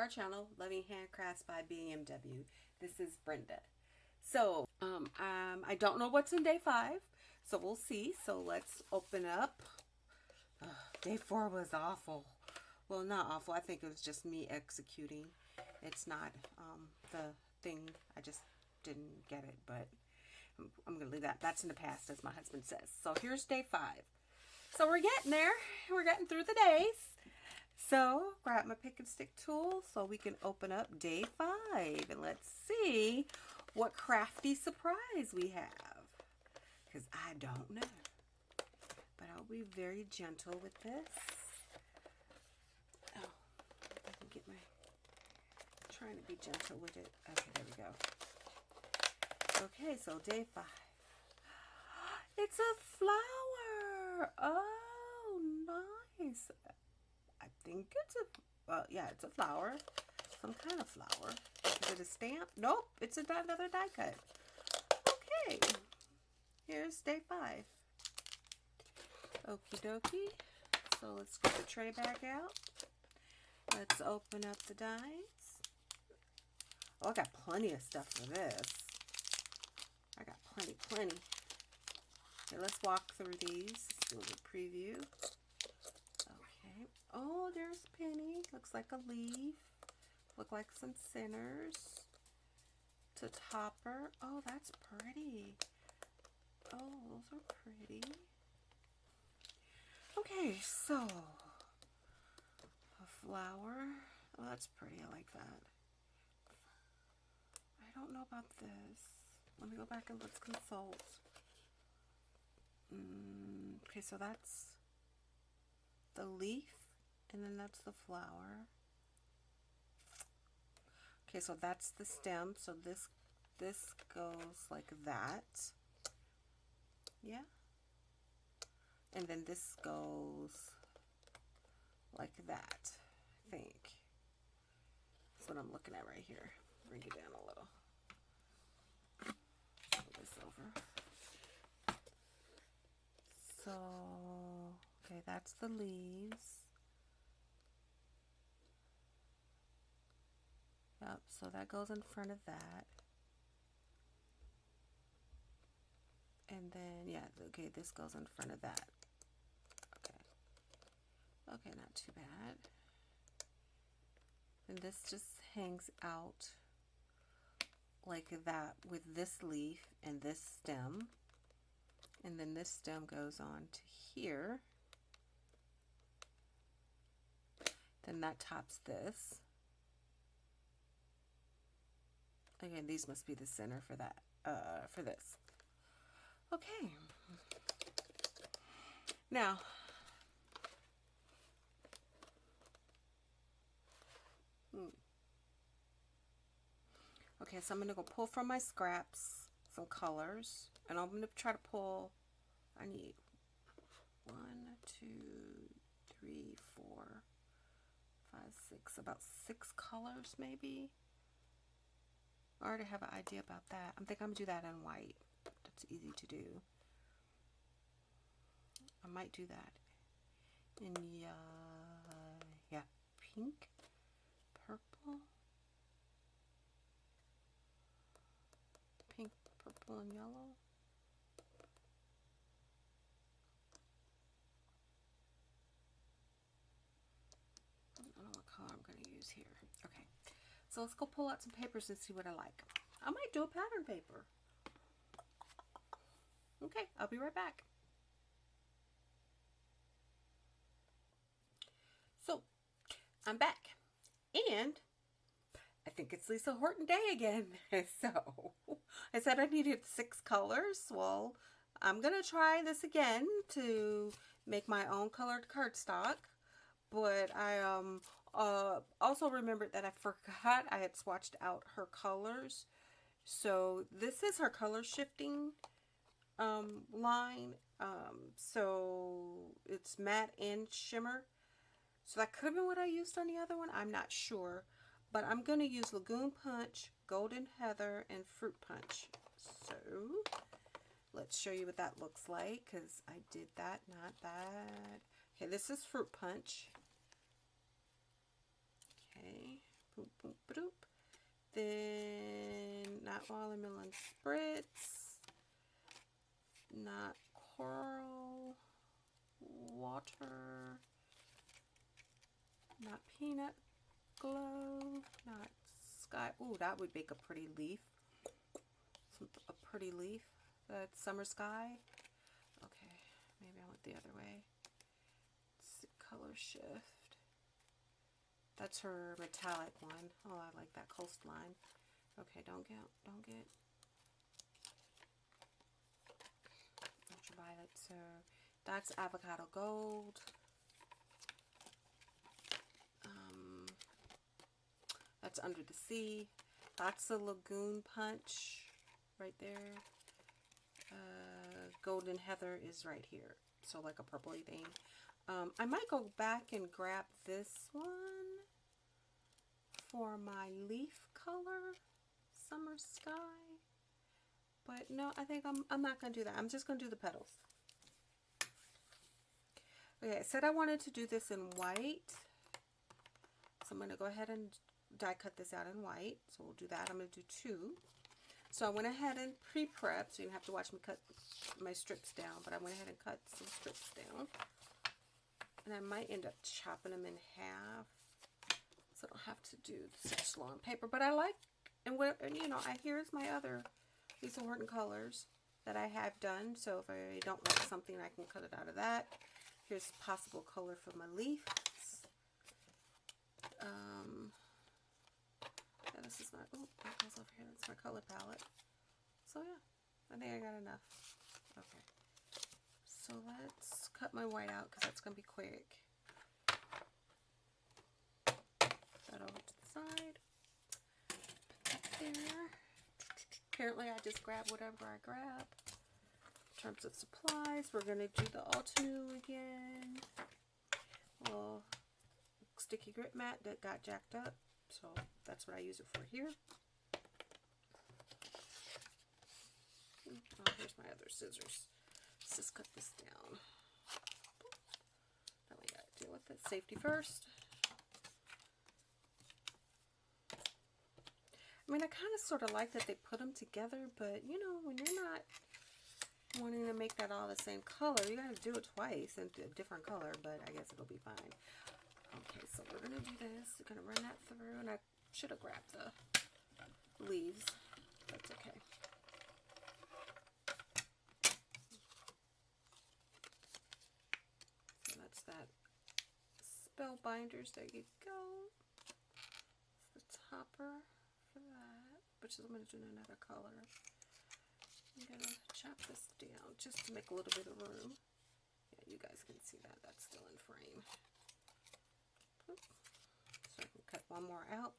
our channel, Loving Handcrafts by BMW. This is Brenda. So, I don't know what's in day 5, so we'll see. So let's open up. Day 4 was awful. Well, not awful. I think it was just me executing. It's not the thing. I just didn't get it, but I'm going to leave that. That's in the past, as my husband says. So here's day 5. So we're getting there. We're getting through the days. So grab my pick and stick tool so we can open up day 5. And let's see what crafty surprise we have. Because I don't know. But I'll be very gentle with this. Oh, if I can get my... trying to be gentle with it. Okay, there we go. Okay, so day 5. It's a flower. Oh, nice. I think it's a, yeah, it's a flower. Some kind of flower. Is it a stamp? Nope, it's another die cut. Okay, here's day 5. Okie dokie. So let's get the tray back out. Let's open up the dies. Oh, I got plenty of stuff for this. I got plenty. Okay, let's walk through these. Let's do a little preview. Okay. Oh, there's Penny. Looks like a leaf. Look like some centers. To topper. Oh, that's pretty. Oh, those are pretty. Okay, so a flower. Oh, that's pretty. I like that. I don't know about this. Let me go back and let's consult. Okay, so that's the leaf, and then that's the flower. Okay, so that's the stem. So this goes like that. Yeah. And then this goes like that, I think. That's what I'm looking at right here. Bring it down a little. Put this over. So, okay, that's the leaves. Yep, so that goes in front of that. And then, yeah, okay, this goes in front of that. Okay. Okay, not too bad. And this just hangs out like that with this leaf and this stem. And then this stem goes on to here. Then that tops this. Again, these must be the center for that, for this. Okay. Now, okay, so I'm going to go pull from my scraps some colors, and I'm going to try to pull, I need 1, 2, 3, 4, 5, 6, about 6 colors maybe. I already have an idea about that. I think I'm going to do that in white. That's easy to do. I might do that in yeah, pink, purple, pink, purple, and yellow. I don't know what color I'm going to use here. Okay, so let's go pull out some papers and see what I like. I might do a pattern paper. Okay, I'll be right back. So, I'm back. And I think it's Lisa Horton Day again. So, I said I needed 6 colors. Well, I'm going to try this again to make my own colored cardstock. But I also remembered that I forgot I had swatched out her colors. So, this is her color shifting line. So, it's matte and shimmer. So that could have been what I used on the other one. I'm not sure. But I'm going to use Lagoon Punch, Golden Heather, and Fruit Punch. So let's show you what that looks like, because I did that, not that. Okay, this is Fruit Punch. Okay, Boop, boop, boop. Then not watermelon spritz, not coral water, not peanut glow, not sky. Ooh, that would make a pretty leaf. A pretty leaf. That's summer sky. Okay, maybe I went the other way. Let's see, color shift. That's her metallic one. Oh, I like that coastline. Okay, don't get ultraviolet. So that's avocado gold. That's under the sea. That's the lagoon punch right there. Golden heather is right here. So like a purpley thing. I might go back and grab this one for my leaf color, summer sky. But no, I think I'm not going to do that. I'm just going to do the petals. Okay, I said I wanted to do this in white. So I'm going to go ahead and die cut this out in white. So we'll do that. I'm going to do 2. So I went ahead and pre-prep. So you don't have to watch me cut my strips down. But I went ahead and cut some strips down. And I might end up chopping them in half. So I don't have to do such long paper. But I like, and what, you know, here's my other Lisa Horton colors that I have done. So if I don't like something, I can cut it out of that. Here's possible color for my leaves. Yeah, this is my, oh, that goes over here. That's my color palette. So yeah, I think I got enough. Okay. So let's cut my white out because that's going to be quick. Put that over to the side. Put that there. Apparently I just grab whatever I grab. In terms of supplies, we're going to do the Altenew again. Well, sticky grip mat that got jacked up. So that's what I use it for here. Oh, here's my other scissors. Let's just cut this down. Then we gotta deal with it. Safety first. I mean, I kind of sort of like that they put them together, but you know, when you're not wanting to make that all the same color, you gotta do it twice in a different color, but I guess it'll be fine. Okay, so we're gonna do this. We're gonna run that through, and I should have grabbed the leaves. That's okay. So that's that. Spellbinders. There you go. It's the topper for that, which is I'm gonna do in another color. I'm gonna chop this down just to make a little bit of room. Yeah, you guys can see that. That's still in frame. So I can cut one more out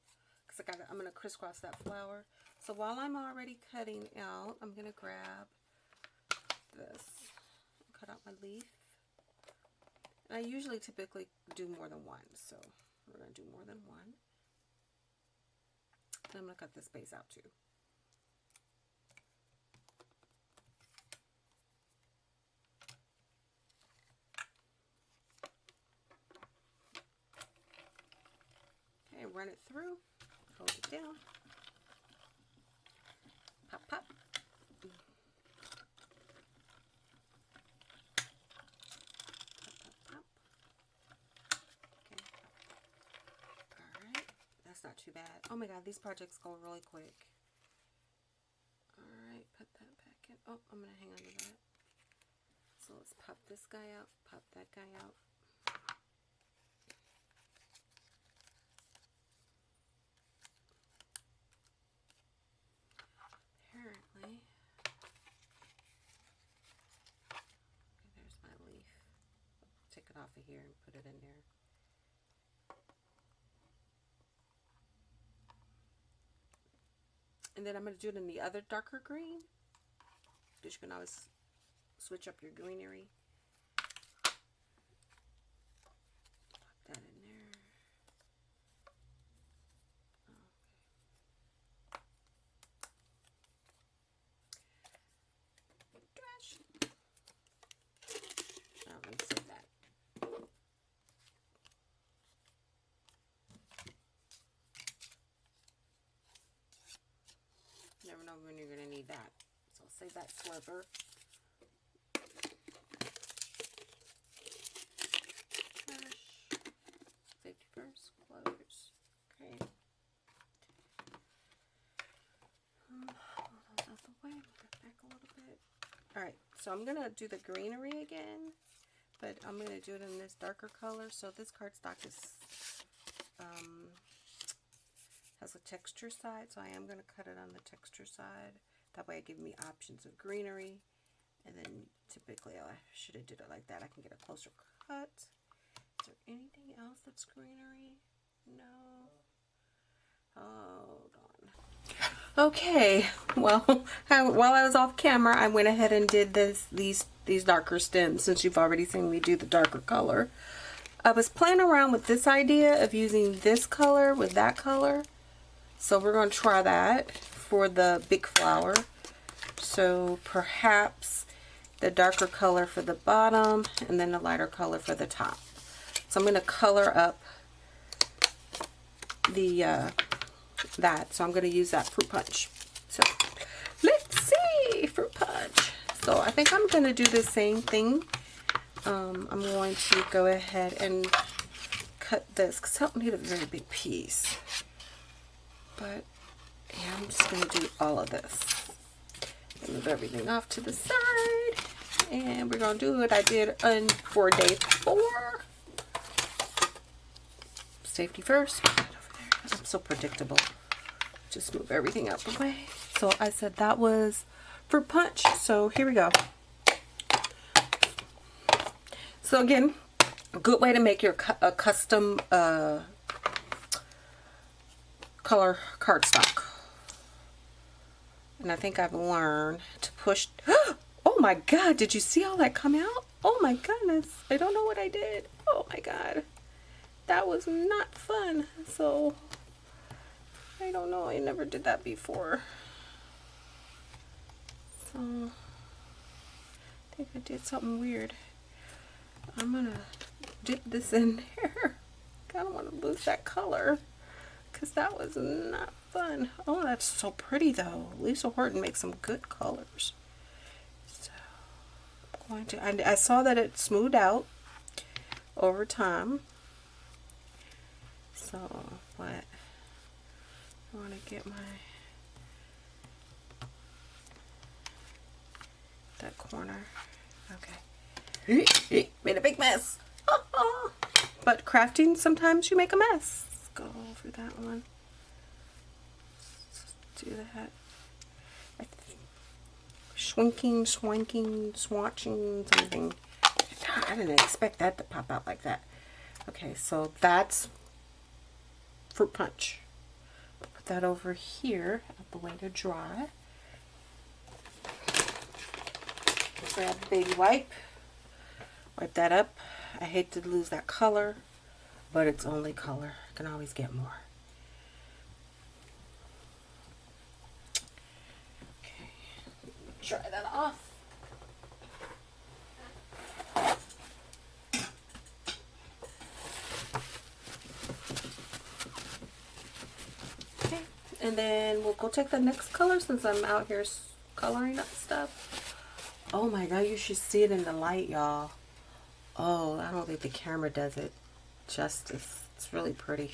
because I'm going to crisscross that flower. So while I'm already cutting out, I'm going to grab this and cut out my leaf. And I usually typically do more than one, so we're going to do more than one. And I'm going to cut this base out too. Run it through, hold it down, pop, pop. Pop, pop, pop. Okay. Alright, that's not too bad. Oh my god, these projects go really quick. Alright, put that back in. Oh, I'm going to hang on to that. So let's pop this guy out, pop that guy out. Apparently, okay, there's my leaf. Take it off of here and put it in there. And then I'm going to do it in the other darker green, because you can always switch up your greenery. Pop that in there. when you're going to need that. So I'll save that sliver. Safety first, close. Okay. Hold those out the way. Move that back a little bit. Alright, so I'm going to do the greenery again, but I'm going to do it in this darker color. So this cardstock is has a texture side, so I am going to cut it on the texture side. That way it gives me options of greenery, and then typically I should have did it like that. I can get a closer cut. Is there anything else that's greenery? No. Hold on. Okay, well, while I was off camera, I went ahead and did these darker stems, since you've already seen me do the darker color. I was playing around with this idea of using this color with that color. So we're going to try that for the big flower. So perhaps the darker color for the bottom and then the lighter color for the top. So I'm going to color up the that. So I'm going to use that fruit punch. So let's see, fruit punch. So I think I'm going to do the same thing. I'm going to go ahead and cut this because I don't need a very big piece. But yeah, I'm just going to do all of this. Move everything off to the side. And we're going to do what I did for day 4. Safety first. I'm so predictable. Just move everything out the way. So I said that was fruit punch. So here we go. So again, a good way to make your custom color cardstock. And I think I've learned to push. Oh my god, did you see all that come out? Oh my goodness, I don't know what I did. Oh my god, that was not fun. So I don't know, I never did that before. So I think I did something weird. I'm gonna dip this in there. I don't want to lose that color, because that was not fun. Oh, that's so pretty though. Lisa Horton makes some good colors. So I'm going to, I saw that it smoothed out over time. So, but I want to get that corner. Okay. Made a big mess. But crafting, sometimes you make a mess. Let's go over that one. Let's do that. Schwinking, swanking, swatching, something. I didn't expect that to pop out like that. Okay, so that's fruit punch. Put that over here, out the way to dry. Grab the baby wipe. Wipe that up. I hate to lose that color, but it's only color. I can always get more. Okay, dry that off. Okay, and then we'll go take the next color since I'm out here coloring up stuff. Oh my god, you should see it in the light, y'all. Oh, I don't think the camera does it justice. It's really pretty.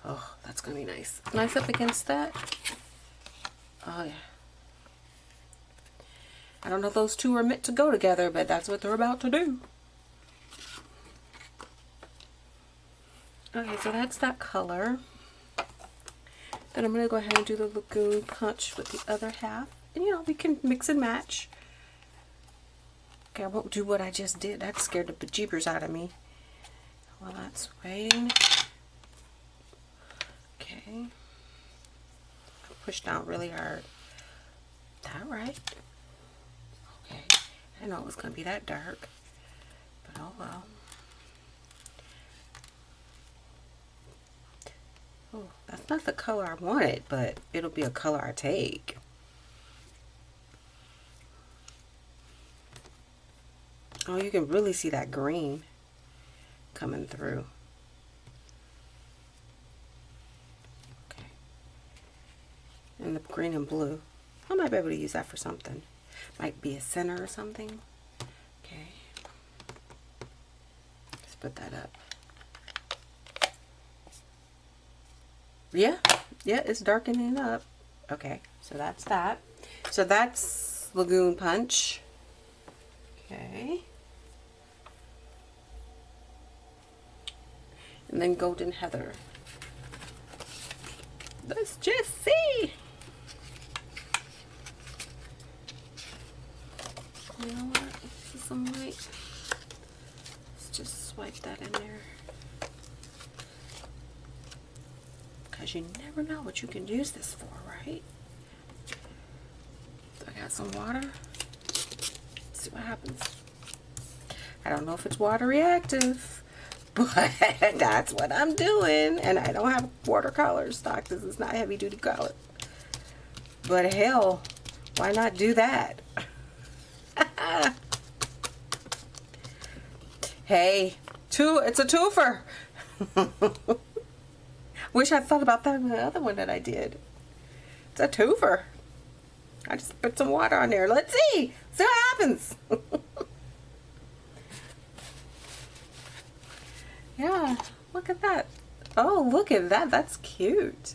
Oh, that's gonna be nice. Nice up against that. Oh yeah. I don't know if those two are meant to go together, but that's what they're about to do. Okay, so that's that color. Then I'm gonna go ahead and do the lagoon punch with the other half. And you know, we can mix and match. Okay, I won't do what I just did. That scared the bejeebers out of me. While that's waiting. Okay. I pushed down really hard. That right? Okay. I didn't know it was going to be that dark. But oh well. Oh, that's not the color I wanted, but it'll be a color I take. Oh, you can really see that green coming through. Okay. And the green and blue. I might be able to use that for something. Might be a center or something. Okay. Let's put that up. Yeah, it's darkening up. Okay, so that's that. So that's Lagoon Punch. Okay. And then Golden Heather. Let's just see. You know what? This is some white. Let's just swipe that in there. Because you never know what you can use this for, right? So I got some water. Let's see what happens. I don't know if it's water reactive, but that's what I'm doing. And I don't have watercolor stock. This is not heavy duty color. But hell, why not do that? Hey, it's a twofer. Wish I'd thought about that in the other one that I did. It's a twofer. I just put some water on there. Let's see what happens. Yeah, look at that. Oh, look at that. That's cute.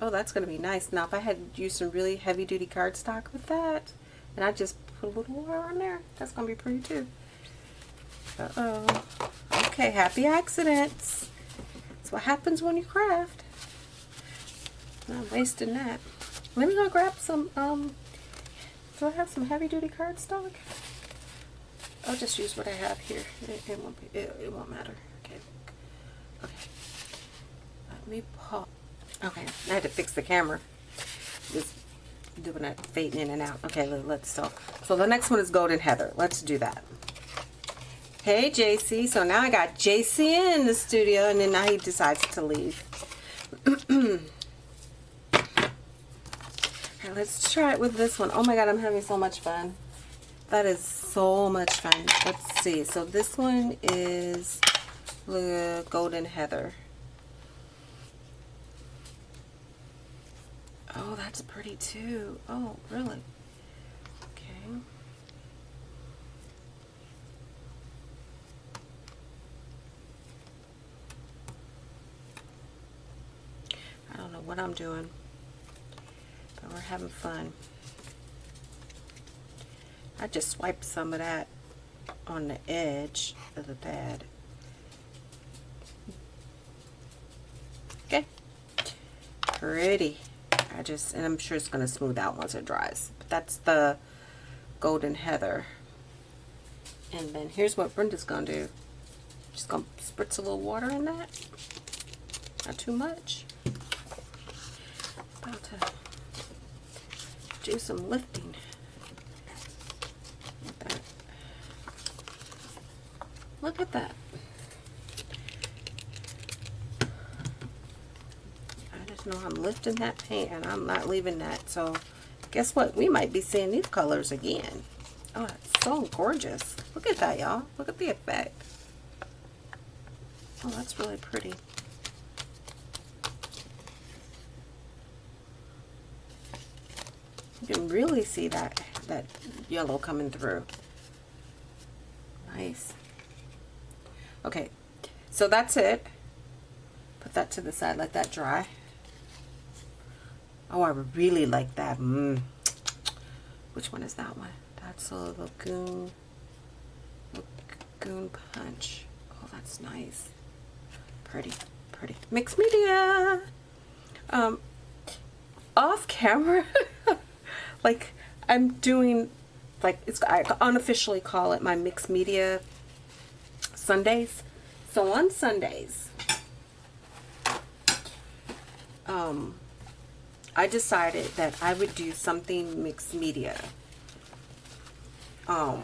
Oh, that's going to be nice. Now, if I had used some really heavy-duty cardstock with that, and I just put a little water on there, that's going to be pretty, too. Uh-oh. Okay, happy accidents. That's what happens when you craft. Not wasting that. Let me go grab some, do I have some heavy-duty cardstock? I'll just use what I have here. It won't matter. Okay. Okay. Let me pause. Okay, I had to fix the camera. Just doing that fading in and out. Okay, let's talk. So the next one is Golden Heather. Let's do that. Hey, JC. So now I got JC in the studio, and then now he decides to leave. Alright, let's try it with this one. Oh my god, I'm having so much fun. That is so much fun. Let's see. So this one is the Golden Heather. Oh, that's pretty too. Oh, really? Okay. I don't know what I'm doing, but we're having fun. I just swiped some of that on the edge of the pad. Okay. Pretty. And I'm sure it's going to smooth out once it dries. But that's the Golden Heather. And then here's what Brenda's going to do. Just going to spritz a little water in that. Not too much. About to do some lifting. Like that. Look at that. No, I'm lifting that paint and I'm not leaving that. So guess what? We might be seeing these colors again. Oh, it's so gorgeous. Look at that, y'all. Look at the effect. Oh, that's really pretty. You can really see that yellow coming through. Nice. Okay, so that's it. Put that to the side, let that dry. Oh, I really like that. Which one is that one? That's a Lagoon Punch. Oh, that's nice. Pretty, pretty. Mixed media. Off camera, like I'm doing, like I unofficially call it my mixed media Sundays. So on Sundays, I decided that I would do something mixed media. And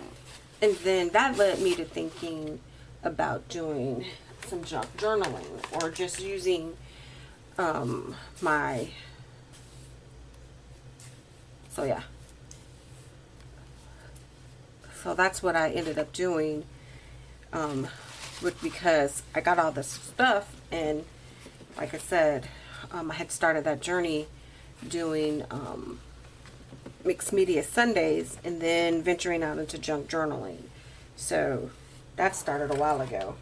then that led me to thinking about doing some journaling or just using my, so yeah. So that's what I ended up doing because I got all this stuff, and like I said, I had started that journey doing Mixed Media Sundays and then venturing out into junk journaling. So that started a while ago,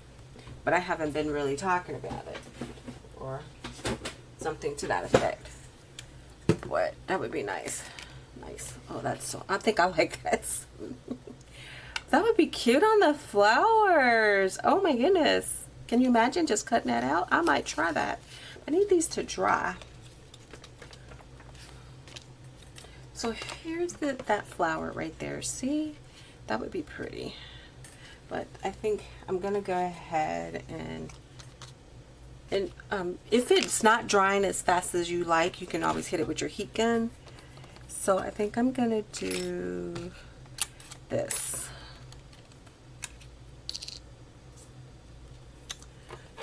but I haven't been really talking about it or something to that effect. What? That would be nice. Nice. Oh, that's so, I think I like this. That would be cute on the flowers. Oh my goodness. Can you imagine just cutting that out? I might try that. I need these to dry. So here's that flower right there. See? That would be pretty. But I think I'm going to go ahead and if it's not drying as fast as you like, you can always hit it with your heat gun. So I think I'm going to do this.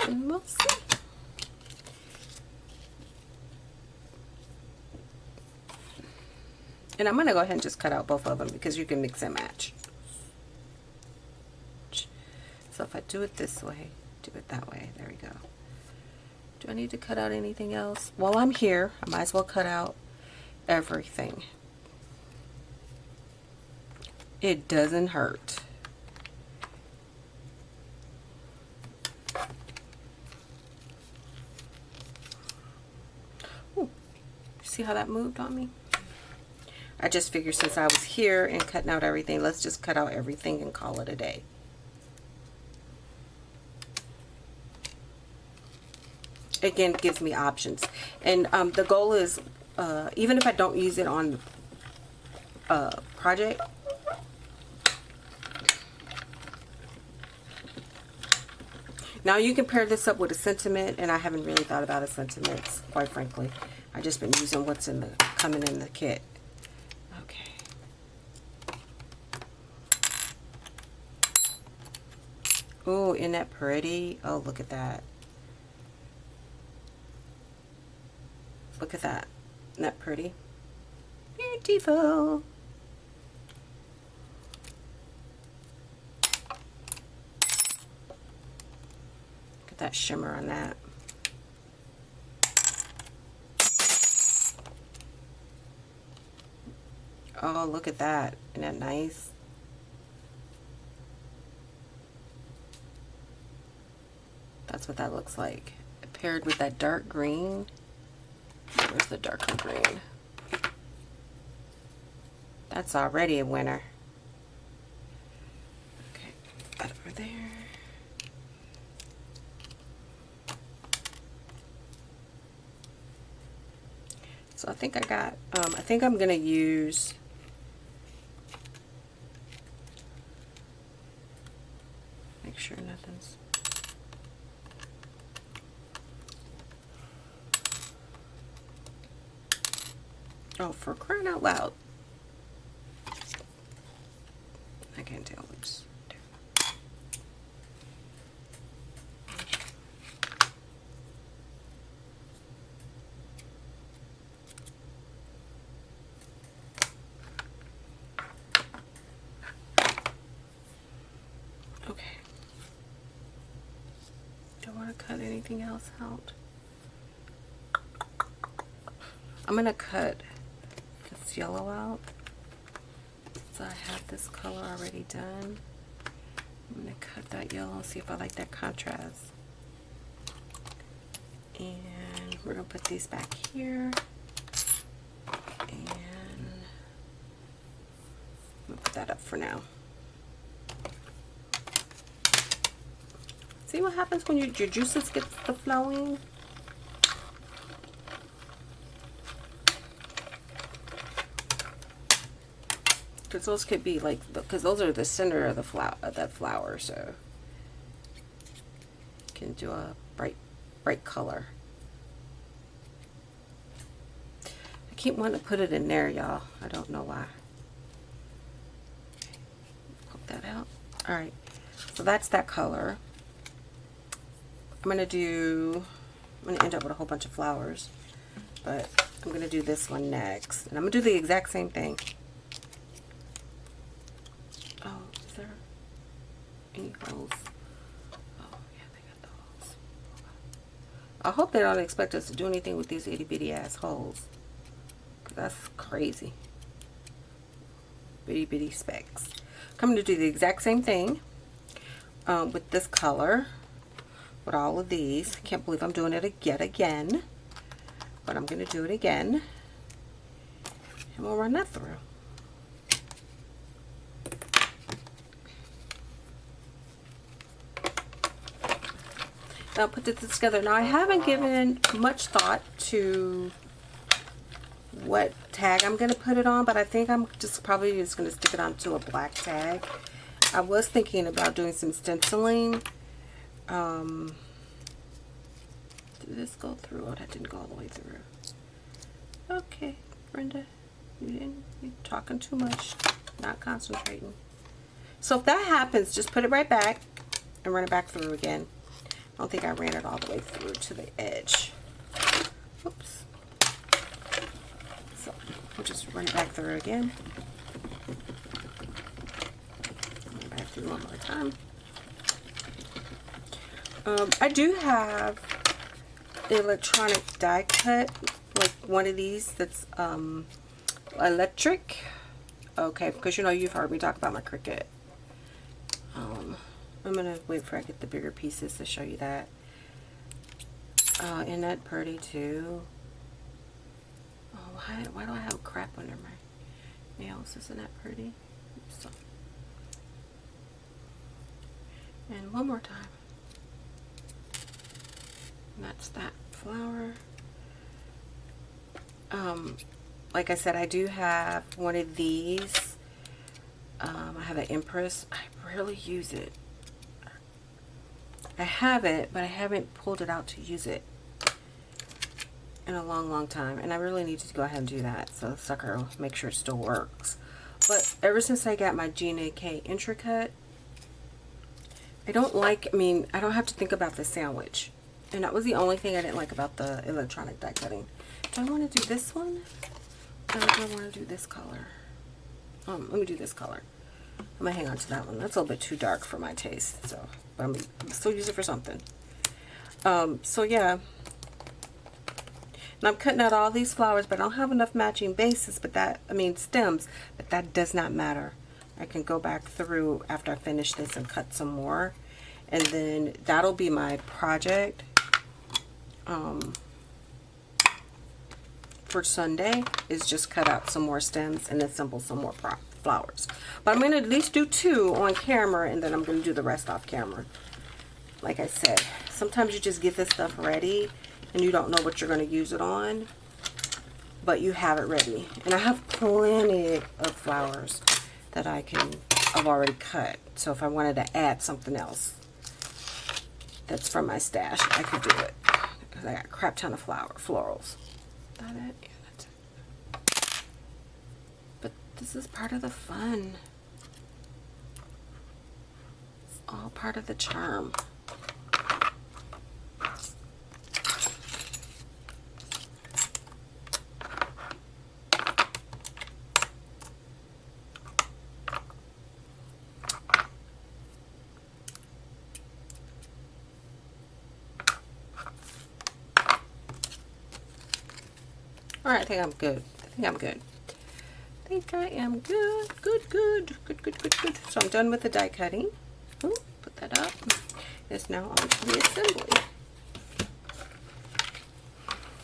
And we'll see. And I'm going to go ahead and just cut out both of them because you can mix and match. So if I do it this way, do it that way. There we go. Do I need to cut out anything else? While I'm here, I might as well cut out everything. It doesn't hurt. Ooh, see how that moved on me? I just figured since I was here and cutting out everything, let's just cut out everything and call it a day. Again, it gives me options. And the goal is, even if I don't use it on the project, now you can pair this up with a sentiment, and I haven't really thought about a sentiment, quite frankly. I've just been using what's in the coming in the kit. Okay. Oh, isn't that pretty? Oh, look at that. Look at that. Isn't that pretty? Beautiful. Look at that shimmer on that. Oh, look at that. Isn't that nice? That's what that looks like. Paired with that dark green. Where's the darker green? That's already a winner. Okay, that over there. So I think I got, I think I'm going to use make sure nothing's. Oh, for crying out loud. I can't tell what's there. Okay. Do I want to cut anything else out? I'm going to cut yellow out. So I have this color already done. I'm going to cut that yellow and see if I like that contrast. And we're going to put these back here. And I'm going to put that up for now. See what happens when your juices get the flowing? Because those could be like, because those are the center of the flower, so you can do a bright color. I keep wanting to put it in there, y'all. I don't know why. Poke that out. All right, so that's that color. I'm gonna end up with a whole bunch of flowers, but I'm gonna do this one next, and I'm gonna do the exact same thing. Holes. Oh, yeah, they got the holes. I hope they don't expect us to do anything with these itty bitty ass holes. 'Cause that's crazy. bitty bitty specks. I'm going to do the exact same thing with this color, with all of these. I can't believe I'm doing it yet again, but I'm going to do it again, and we'll run that through. I'll put this together. Now I haven't given much thought to what tag I'm going to put it on, but I think I'm probably going to stick it onto a black tag. I was thinking about doing some stenciling. Did this go through? Oh, that didn't go all the way through. Okay, Brenda, you're talking too much, not concentrating. So if that happens, just put it right back and run it back through again. I don't think I ran it all the way through to the edge. Oops. So we'll just run it back through again. Run it back through one more time. I do have the electronic die cut, like one of these that's electric. Okay, because you know you've heard me talk about my Cricut. I'm going to wait for I get the bigger pieces to show you that. Isn't that pretty too? Oh, why do I have crap under my nails? Isn't that pretty? So. And one more time. And that's that flower. Like I said, I do have one of these. I have an Empress. I rarely use it. I have it, but I haven't pulled it out to use it in a long time, and I really need to go ahead and do that, so the sucker will make sure it still works. But ever since I got my Gina K Intricate, I don't have to think about the sandwich, and that was the only thing I didn't like about the electronic die cutting. Do I want to do this one, or do I want to do this color? Let me do this color. I'm gonna hang on to that one. That's a little bit too dark for my taste, so but I'm still use it for something. So yeah, and I'm cutting out all these flowers, but I don't have enough matching bases. But stems. But that does not matter. I can go back through after I finish this and cut some more, and then that'll be my project for Sunday. Is just cut out some more stems and assemble some more flowers. But I'm going to at least do 2 on camera, and then I'm going to do the rest off camera. Like I said, sometimes you just get this stuff ready and you don't know what you're going to use it on, but you have it ready. And I have plenty of flowers that I've already cut. So if I wanted to add something else that's from my stash, I could do it. Because I got a crap ton of florals. That it? Yeah, that's it. But this is part of the fun. It's all part of the charm. Alright, I think I'm good. I think I am good. Good. So I'm done with the die cutting. Ooh, put that up. It's now on to the assembly.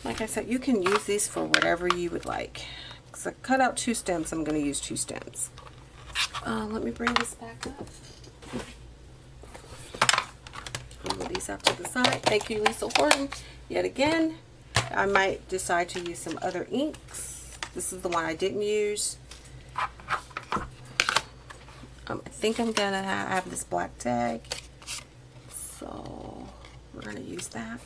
Like I said, you can use these for whatever you would like. So I cut out 2 stems. I'm going to use 2 stems. Let me bring this back up. Move these out to the side. Thank you, Lisa Horton, yet again. I might decide to use some other inks. This is the one I didn't use. I think I'm going to have this black tag. So we're going to use that.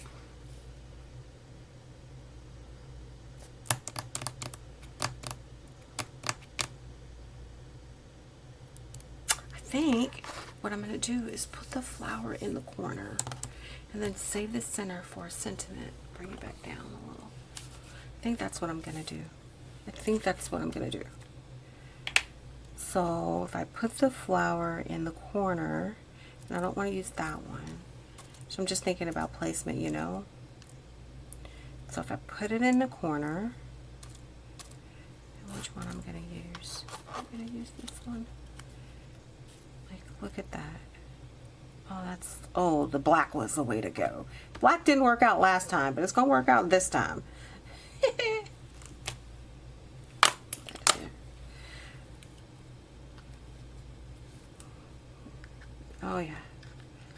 I think what I'm going to do is put the flower in the corner and then save the center for a sentiment. Bring it back down a little. I think that's what I'm going to do. So if I put the flower in the corner, and I don't want to use that one. So I'm just thinking about placement, you know. So if I put it in the corner, which one I'm going to use. I'm going to use this one. Like, look at that. Oh, oh, the black was the way to go. Black didn't work out last time, but it's going to work out this time. Oh, yeah.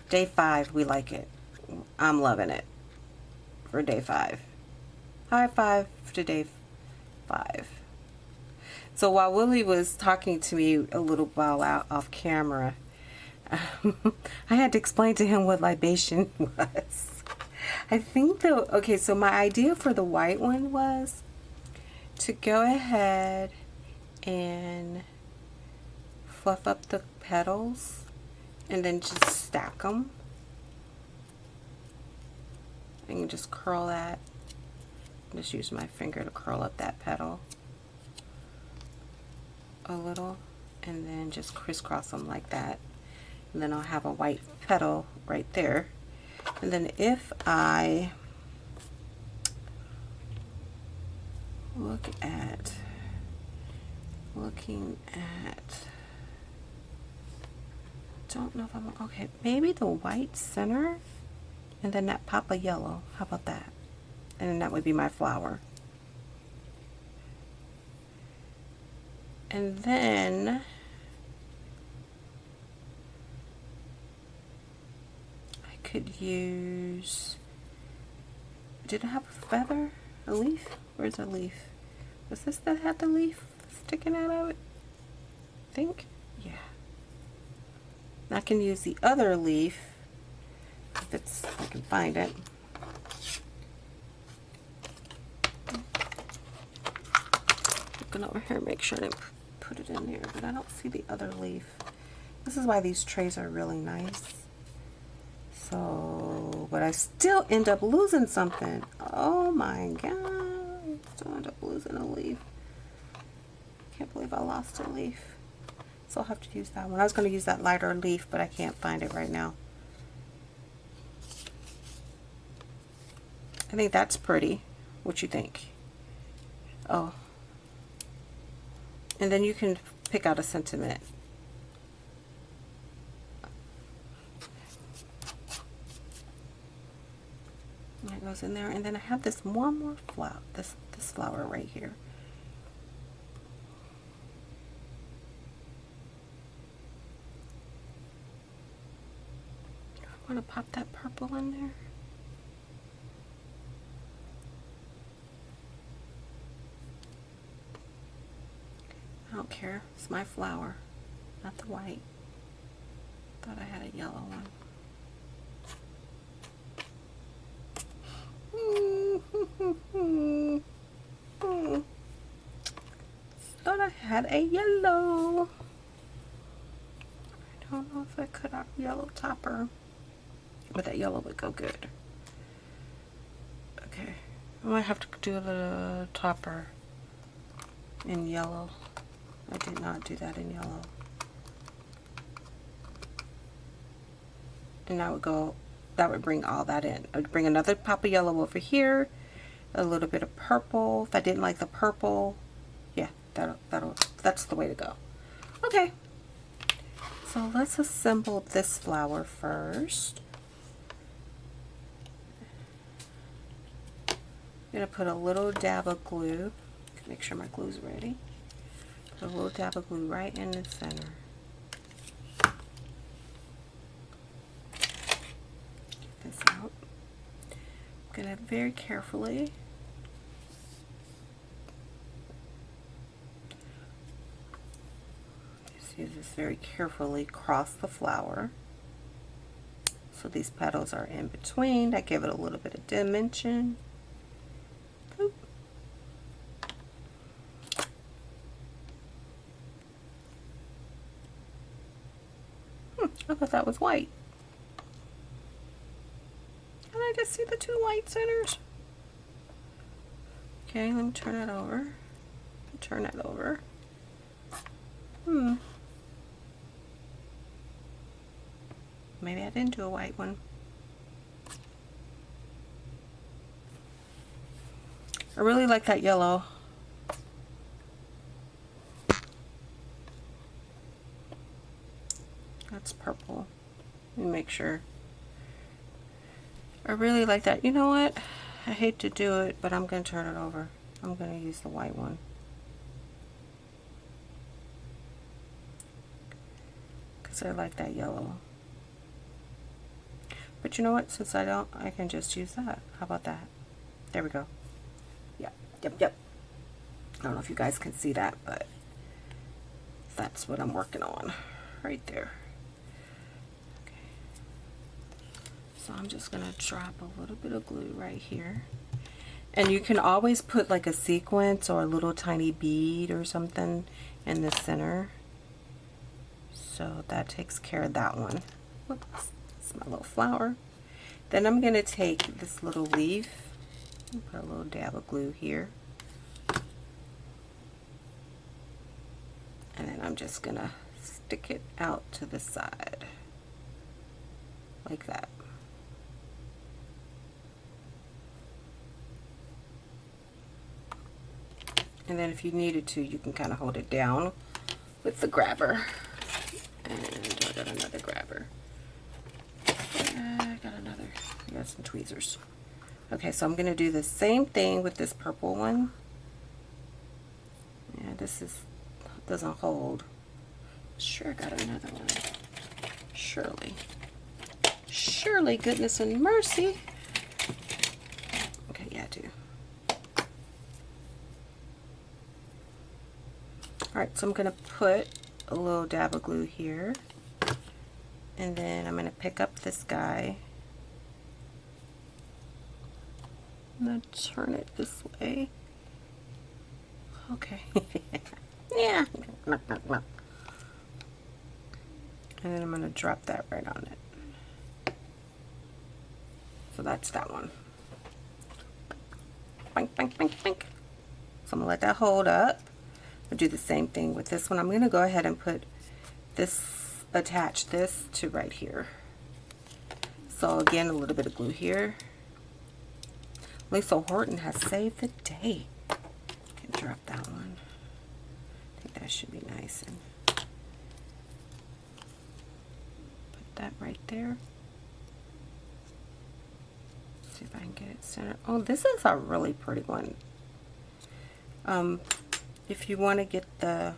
Day 5, we like it. I'm loving it for day 5. High five to day 5. So while Willie was talking to me a little while out off camera, I had to explain to him what libation was. I think okay, so my idea for the white one was to go ahead and fluff up the petals and then just stack them. I can just curl that. Just use my finger to curl up that petal a little and then just crisscross them like that. And then I'll have a white petal right there. And then if I looking at, don't know if I'm, okay, maybe the white center and then that pop of yellow. How about that? And then that would be my flower. And then I could use, did I have a feather? A leaf? Where's a leaf? Was this that had the leaf sticking out of it? I think? Yeah. I can use the other leaf if I can find it. Looking over here, make sure I didn't put it in there, but I don't see the other leaf. This is why these trays are really nice. So, but I still end up losing something. Oh my God. Still end up losing a leaf. Can't believe I lost a leaf. So I'll have to use that one. I was going to use that lighter leaf, but I can't find it right now. I think that's pretty. What you think? Oh. And then you can pick out a sentiment. And it goes in there. And then I have this one more flower. This flower right here. I want to pop that purple in there. I don't care. It's my flower, not the white. Thought I had a yellow one. Thought I had a yellow. I don't know if I cut out yellow topper, but that yellow would go good. Okay, I might have to do the topper in yellow. I did not do that in yellow. And that would bring all that in. I would bring another pop of yellow over here, a little bit of purple. If I didn't like the purple, yeah, that's the way to go. Okay, so let's assemble this flower first. I'm gonna put a little dab of glue. Make sure my glue's ready. Put a little dab of glue right in the center. Get this out. I'm gonna very carefully just use this very carefully across the flower. So these petals are in between. I give it a little bit of dimension. I thought that was white. And I just see the two white centers. Okay, let me turn it over. Turn it over. Maybe I didn't do a white one. I really like that yellow. That's purple. Let me make sure. I really like that. You know what? I hate to do it, but I'm going to turn it over. I'm going to use the white one. Because I like that yellow. But you know what? Since I don't, I can just use that. How about that? There we go. Yep, yep, yep. I don't know if you guys can see that, but that's what I'm working on right there. Okay. So I'm just going to drop a little bit of glue right here. And you can always put like a sequence or a little tiny bead or something in the center. So that takes care of that one. Whoops, that's my little flower. Then I'm going to take this little leaf and put a little dab of glue here. And then I'm just going to stick it out to the side like that. And then if you needed to, you can kind of hold it down with the grabber. And I got another grabber. I got some tweezers. Okay, so I'm going to do the same thing with this purple one. Yeah, this doesn't hold. Sure, I got another one. Surely, goodness and mercy. Okay, yeah, I do. Alright, so I'm going to put a little dab of glue here. And then I'm going to pick up this guy. I'm going to turn it this way. Okay. Yeah. And then I'm going to drop that right on it. So that's that one. Bink, bink, bink, bink. So I'm going to let that hold up. I'll do the same thing with this one. I'm going to go ahead and put this, attach this to right here. So again, a little bit of glue here. Lisa Horton has saved the day. Can drop that one. I think that should be nice. And put that right there. See if I can get it centered. Oh, this is a really pretty one. If you want to get the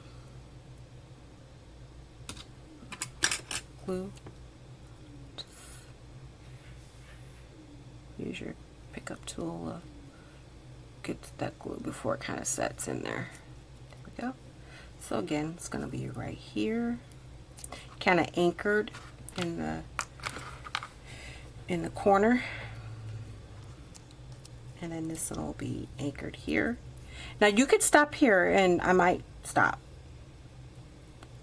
glue, just use your pickup tool. Get that glue before it kind of sets in there. There we go. So again, it's going to be right here, kind of anchored in the corner, and then this one will be anchored here. Now you could stop here, and I might stop.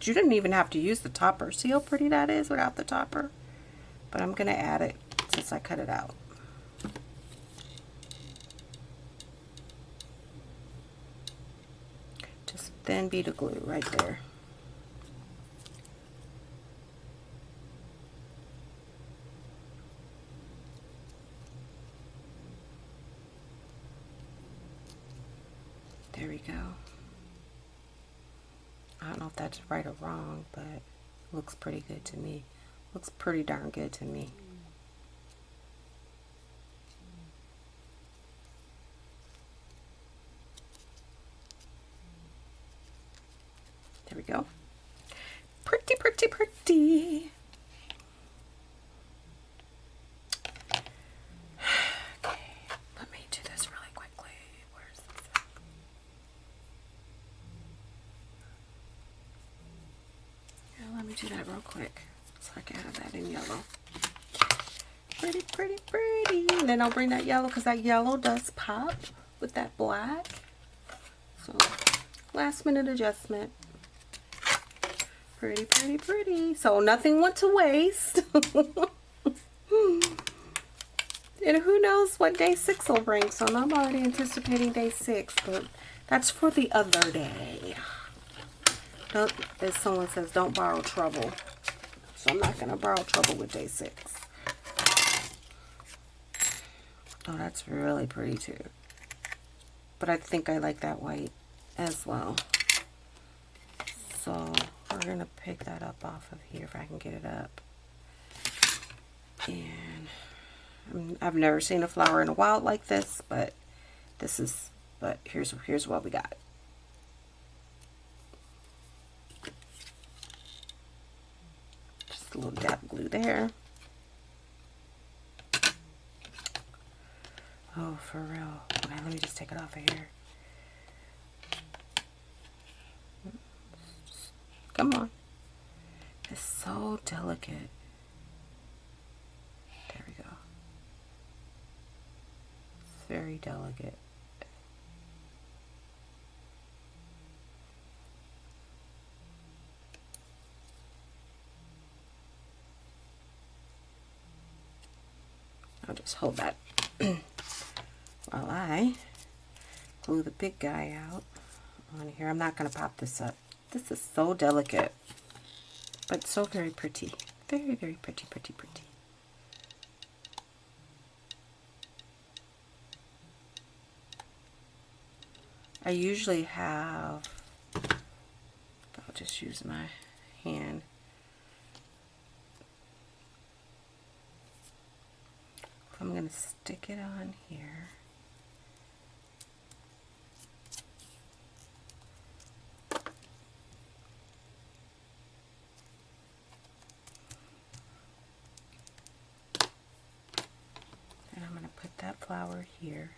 You didn't even have to use the topper. See how pretty that is without the topper? But I'm going to add it since I cut it out. Just thin bead of glue right there. There we go. I don't know if that's right or wrong, but it looks pretty good to me. Looks pretty darn good to me. There we go. Pretty, pretty, pretty. Okay, let me do this really quickly. Where's this? Yeah, let me do that real quick so I can have that in yellow. Pretty, pretty, pretty. And then I'll bring that yellow because that yellow does pop with that black. So, last minute adjustment. Pretty, pretty, pretty. So nothing went to waste. And who knows what day 6 will bring. So I'm already anticipating day 6, but that's for the other day. Don't, as someone says, don't borrow trouble. So I'm not going to borrow trouble with day 6. Oh, that's really pretty too. But I think I like that white as well. So first we're going to pick that up off of here if I can get it up. And I've never seen a flower in a wild like this, but here's what we got. Just a little dab of glue there. Oh, for real. Okay, let me just take it off of here. Come on. It's so delicate. There we go. It's very delicate. I'll just hold that while I glue the big guy out on here. I'm not going to pop this up. This is so delicate, but so very pretty. Very, very pretty, pretty, pretty. I usually have, I'll just use my hand. I'm going to stick it on here. And I'm going to put that flower here.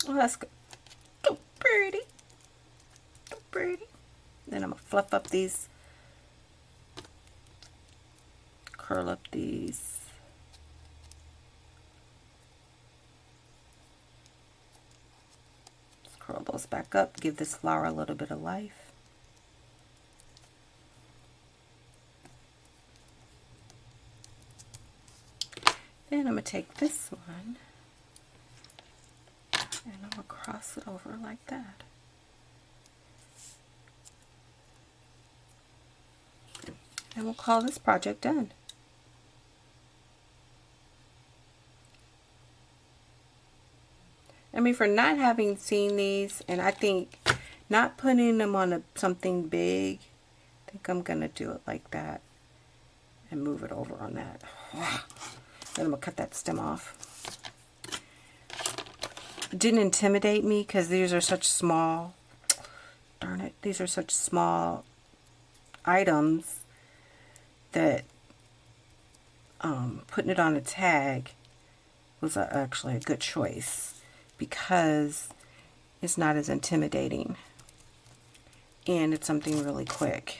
Oh, that's good. So pretty. So pretty. Then I'm going to fluff up these, curl up these. Just curl those back up, give this flower a little bit of life. Then I'm going to take this one. And I'm going to cross it over like that. And we'll call this project done. I mean, for not having seen these, and I think not putting them on something big, I think I'm going to do it like that and move it over on that. Then I'm going to cut that stem off. It didn't intimidate me because these are such small, darn it, these are such small items that putting it on a tag was actually a good choice because it's not as intimidating and it's something really quick.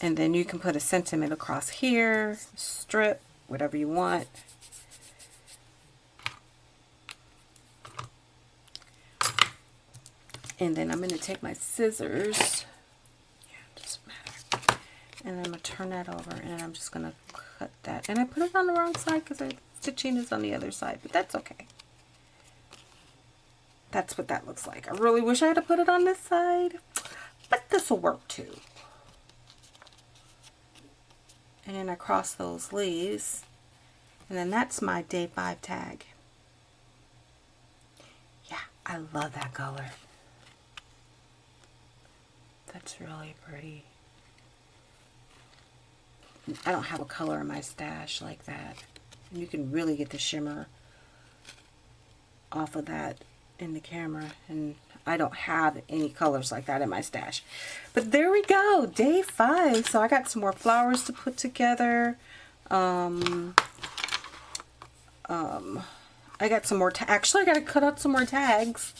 And then you can put a sentiment across here, strip, whatever you want. And then I'm going to take my scissors, doesn't matter, and I'm going to turn that over and I'm just going to cut that. And I put it on the wrong side because the stitching is on the other side, but that's okay. That's what that looks like. I really wish I had put it on this side, but this will work too. And then I cross those leaves, and then that's my day 5 tag. Yeah, I love that color. That's really pretty. I don't have a color in my stash like that. And you can really get the shimmer off of that in the camera. And I don't have any colors like that in my stash. But there we go, day 5. So I got some more flowers to put together. I got some more, actually I got to cut out some more tags.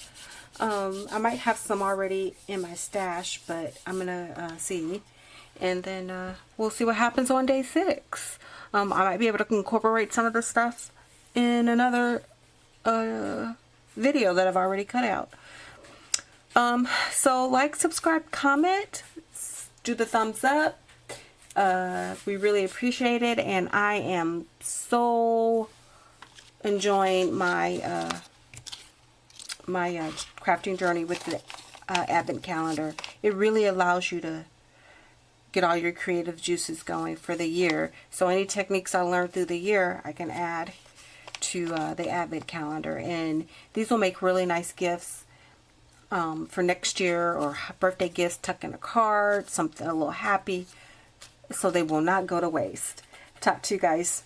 I might have some already in my stash, but I'm going to see. And then we'll see what happens on day 6. I might be able to incorporate some of the stuff in another video that I've already cut out. So like, subscribe, comment, do the thumbs up. We really appreciate it, and I am so enjoying my crafting journey with the advent calendar. It really allows you to get all your creative juices going for the year. So any techniques I learned through the year, I can add to the Advent calendar. And these will make really nice gifts for next year, or birthday gifts, tuck in a card, something a little happy, so they will not go to waste. Talk to you guys.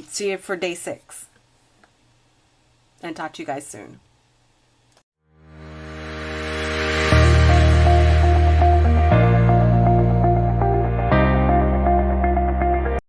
See you for day 6. And talk to you guys soon.